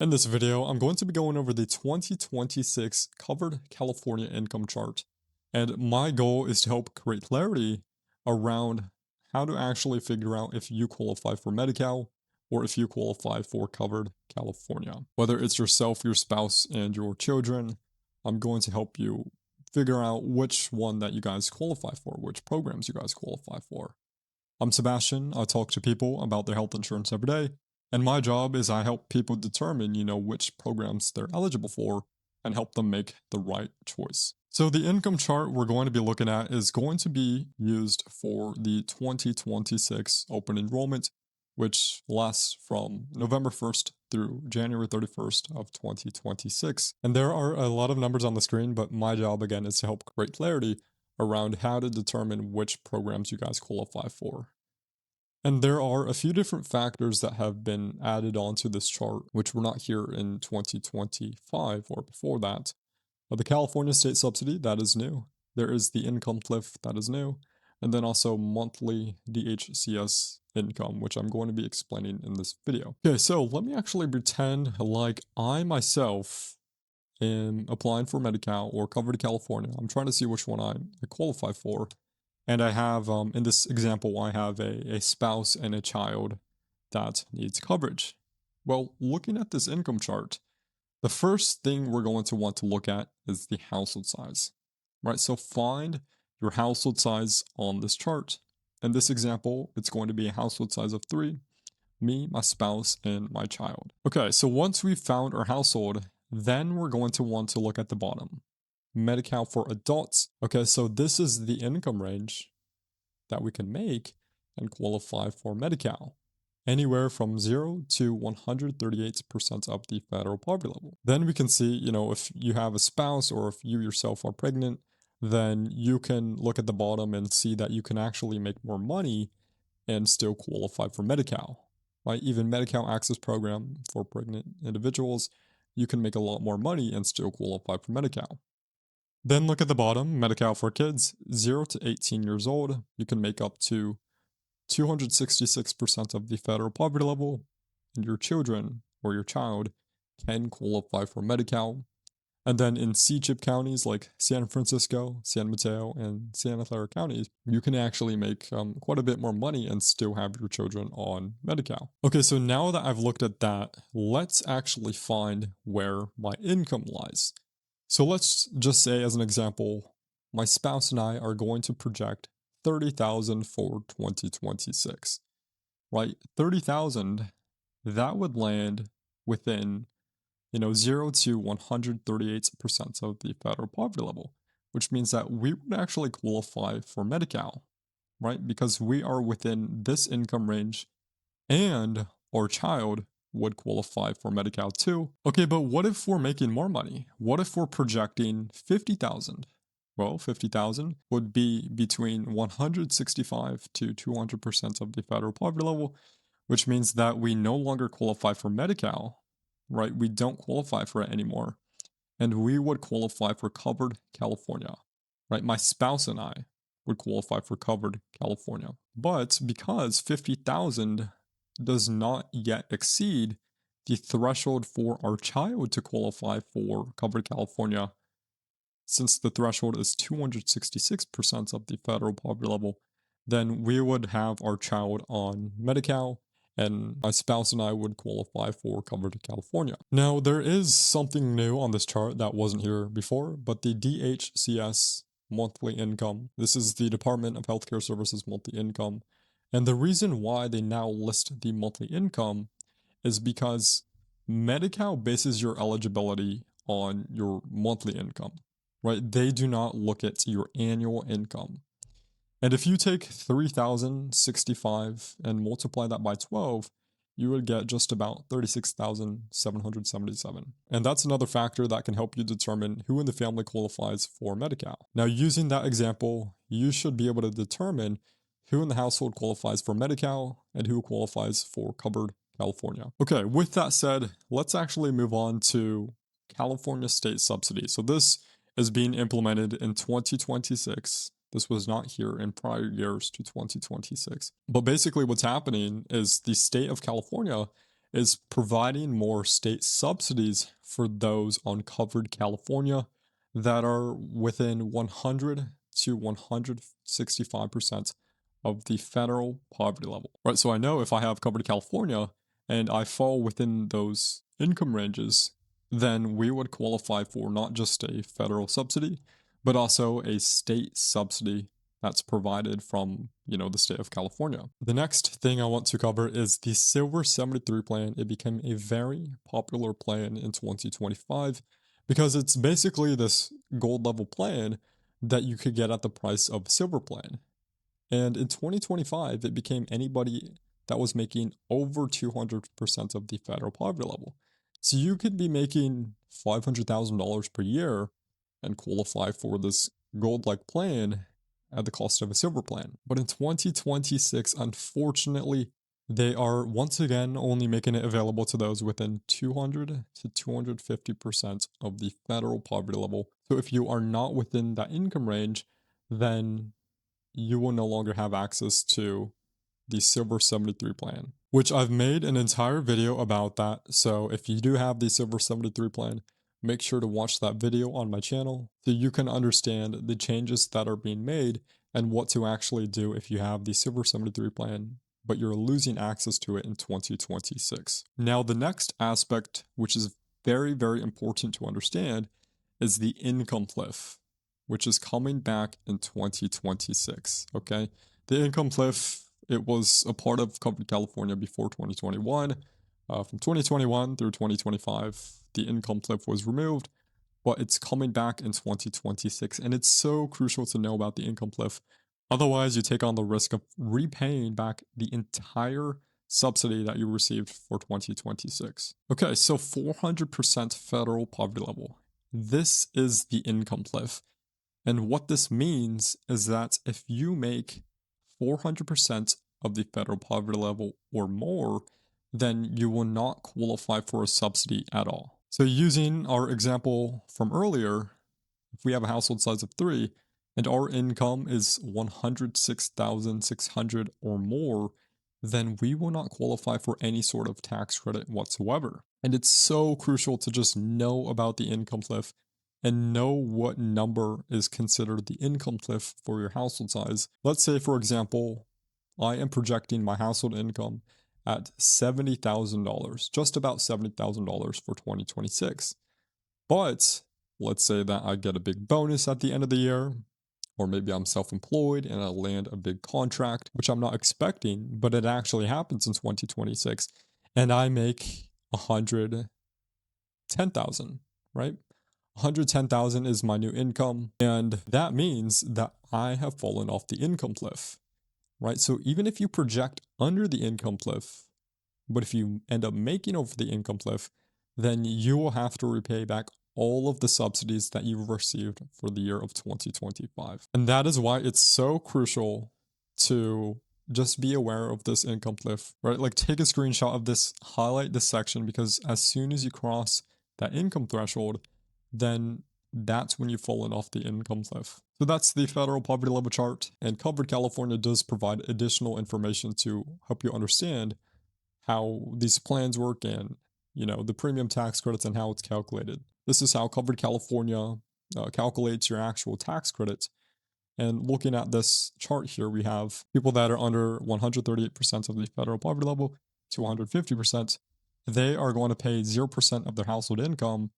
In this video, I'm going to be going over the 2026 Covered California Income Chart, and my goal is to help create clarity around how to actually figure out if you qualify for Medi-Cal or if you qualify for Covered California. Whether it's yourself, your spouse, and your children, I'm going to help you figure out which one that you guys qualify for, which programs you guys qualify for. I'm Sebastian. I talk to people about their health insurance every day. And my job is I help people determine, which programs they're eligible for and help them make the right choice. So the income chart we're going to be looking at is going to be used for the 2026 open enrollment, which lasts from November 1st through January 31st of 2026. And there are a lot of numbers on the screen, but my job again is to help create clarity around how to determine which programs you guys qualify for. And there are a few different factors that have been added onto this chart, which were not here in 2025 or before that. The California state subsidy, that is new. There is the income cliff, that is new. And then also monthly DHCS income, which I'm going to be explaining in this video. Okay, so let me actually pretend like I myself am applying for Medi-Cal or Covered California. I'm trying to see which one I qualify for. And I have, in this example, I have a spouse and a child that needs coverage. Well, looking at this income chart, the first thing we're going to want to look at is the household size, right? So find your household size on this chart. In this example, it's going to be a household size of 3, me, my spouse, and my child. Okay, so once we've found our household, then we're going to want to look at the bottom. Medi-Cal for adults. Okay, so this is the income range that we can make and qualify for Medi-Cal. Anywhere from 0 to 138% of the federal poverty level. Then we can see, if you have a spouse or if you yourself are pregnant, then you can look at the bottom and see that you can actually make more money and still qualify for Medi-Cal. Right? Even Medi-Cal Access Program for pregnant individuals, you can make a lot more money and still qualify for Medi-Cal. Then look at the bottom, Medi-Cal for kids, 0 to 18 years old. You can make up to 266% of the federal poverty level, and your children or your child can qualify for Medi-Cal. And then in C-chip counties like San Francisco, San Mateo, and Santa Clara counties, you can actually make quite a bit more money and still have your children on Medi-Cal. Okay, so now that I've looked at that, let's actually find where my income lies. So let's just say, as an example, my spouse and I are going to project 30,000 for 2026, right? 30,000, that would land within, 0 to 138% of the federal poverty level, which means that we would actually qualify for Medi-Cal, right? Because we are within this income range and our child would qualify for Medi-Cal too. Okay, but what if we're making more money? What if we're projecting 50,000? Well, 50,000 would be between 165 to 200% of the federal poverty level, which means that we no longer qualify for Medi-Cal, right? We don't qualify for it anymore. And we would qualify for Covered California, right? My spouse and I would qualify for Covered California. But because 50,000 does not yet exceed the threshold for our child to qualify for Covered California, since the threshold is 266% of the federal poverty level, then we would have our child on Medi-Cal and my spouse and I would qualify for Covered California. Now, there is something new on this chart that wasn't here before, but the DHCS monthly income. This is the Department of Healthcare Services monthly income. And the reason why they now list the monthly income is because Medi-Cal bases your eligibility on your monthly income, right? They do not look at your annual income. And if you take 3,065 and multiply that by 12, you would get just about 36,777. And that's another factor that can help you determine who in the family qualifies for Medi-Cal. Now, using that example, you should be able to determine who in the household qualifies for Medi-Cal and who qualifies for Covered California. Okay, with that said, let's actually move on to California state subsidy. So this is being implemented in 2026. This was not here in prior years to 2026. But basically what's happening is the state of California is providing more state subsidies for those on covered California that are within 100 to 165% of the federal poverty level. Right, so I know if I have covered California and I fall within those income ranges, then we would qualify for not just a federal subsidy, but also a state subsidy that's provided from, the state of California. The next thing I want to cover is the Silver 73 plan. It became a very popular plan in 2025 because it's basically this gold level plan that you could get at the price of a silver plan. And in 2025, it became anybody that was making over 200% of the federal poverty level. So you could be making $500,000 per year and qualify for this gold-like plan at the cost of a silver plan. But in 2026, unfortunately, they are once again only making it available to those within 200 to 250% of the federal poverty level. So if you are not within that income range, then you will no longer have access to the Silver 73 plan, which I've made an entire video about that. So if you do have the Silver 73 plan, make sure to watch that video on my channel so you can understand the changes that are being made and what to actually do if you have the Silver 73 plan, but you're losing access to it in 2026. Now, the next aspect, which is very, very important to understand, is the income cliff, which is coming back in 2026, okay? The income cliff, it was a part of Covered California before 2021. From 2021 through 2025, the income cliff was removed, but it's coming back in 2026, and it's so crucial to know about the income cliff. Otherwise, you take on the risk of repaying back the entire subsidy that you received for 2026. Okay, so 400% federal poverty level. This is the income cliff. And what this means is that if you make 400% of the federal poverty level or more, then you will not qualify for a subsidy at all. So using our example from earlier, if we have a household size of 3 and our income is 106,600 or more, then we will not qualify for any sort of tax credit whatsoever. And it's so crucial to just know about the income cliff and know what number is considered the income cliff for your household size. Let's say, for example, I am projecting my household income at $70,000, just about $70,000 for 2026. But let's say that I get a big bonus at the end of the year, or maybe I'm self-employed and I land a big contract, which I'm not expecting, but it actually happens in 2026, and I make 110,000, right? 110,000 is my new income, and that means that I have fallen off the income cliff, right? So even if you project under the income cliff, but if you end up making over the income cliff, then you will have to repay back all of the subsidies that you've received for the year of 2025. And that is why it's so crucial to just be aware of this income cliff, right? Like take a screenshot of this, highlight this section, because as soon as you cross that income threshold, then that's when you've fallen off the income cliff. So that's the federal poverty level chart, and Covered California does provide additional information to help you understand how these plans work and, the premium tax credits and how it's calculated. This is how Covered California calculates your actual tax credits. And looking at this chart here, we have people that are under 138% of the federal poverty level to 150%. They are going to pay 0% of their household income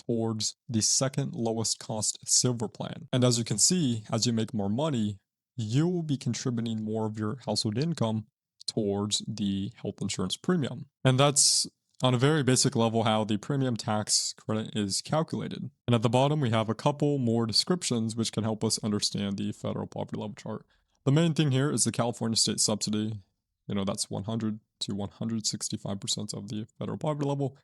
towards the second lowest cost silver plan. And as you can see, as you make more money, you will be contributing more of your household income towards the health insurance premium. And that's on a very basic level how the premium tax credit is calculated. And at the bottom, we have a couple more descriptions which can help us understand the federal poverty level chart. The main thing here is the California state subsidy. That's 100 to 165% of the federal poverty level.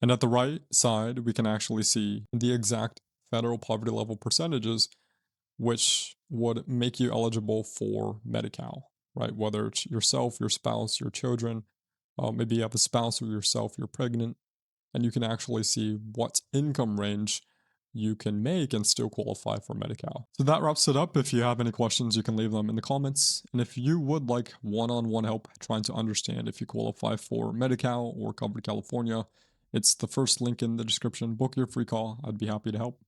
And at the right side, we can actually see the exact federal poverty level percentages, which would make you eligible for Medi-Cal, right? Whether it's yourself, your spouse, your children, maybe you have a spouse or yourself, you're pregnant, and you can actually see what income range you can make and still qualify for Medi-Cal. So that wraps it up. If you have any questions, you can leave them in the comments. And if you would like one-on-one help trying to understand if you qualify for Medi-Cal or Covered California, it's the first link in the description. Book your free call. I'd be happy to help.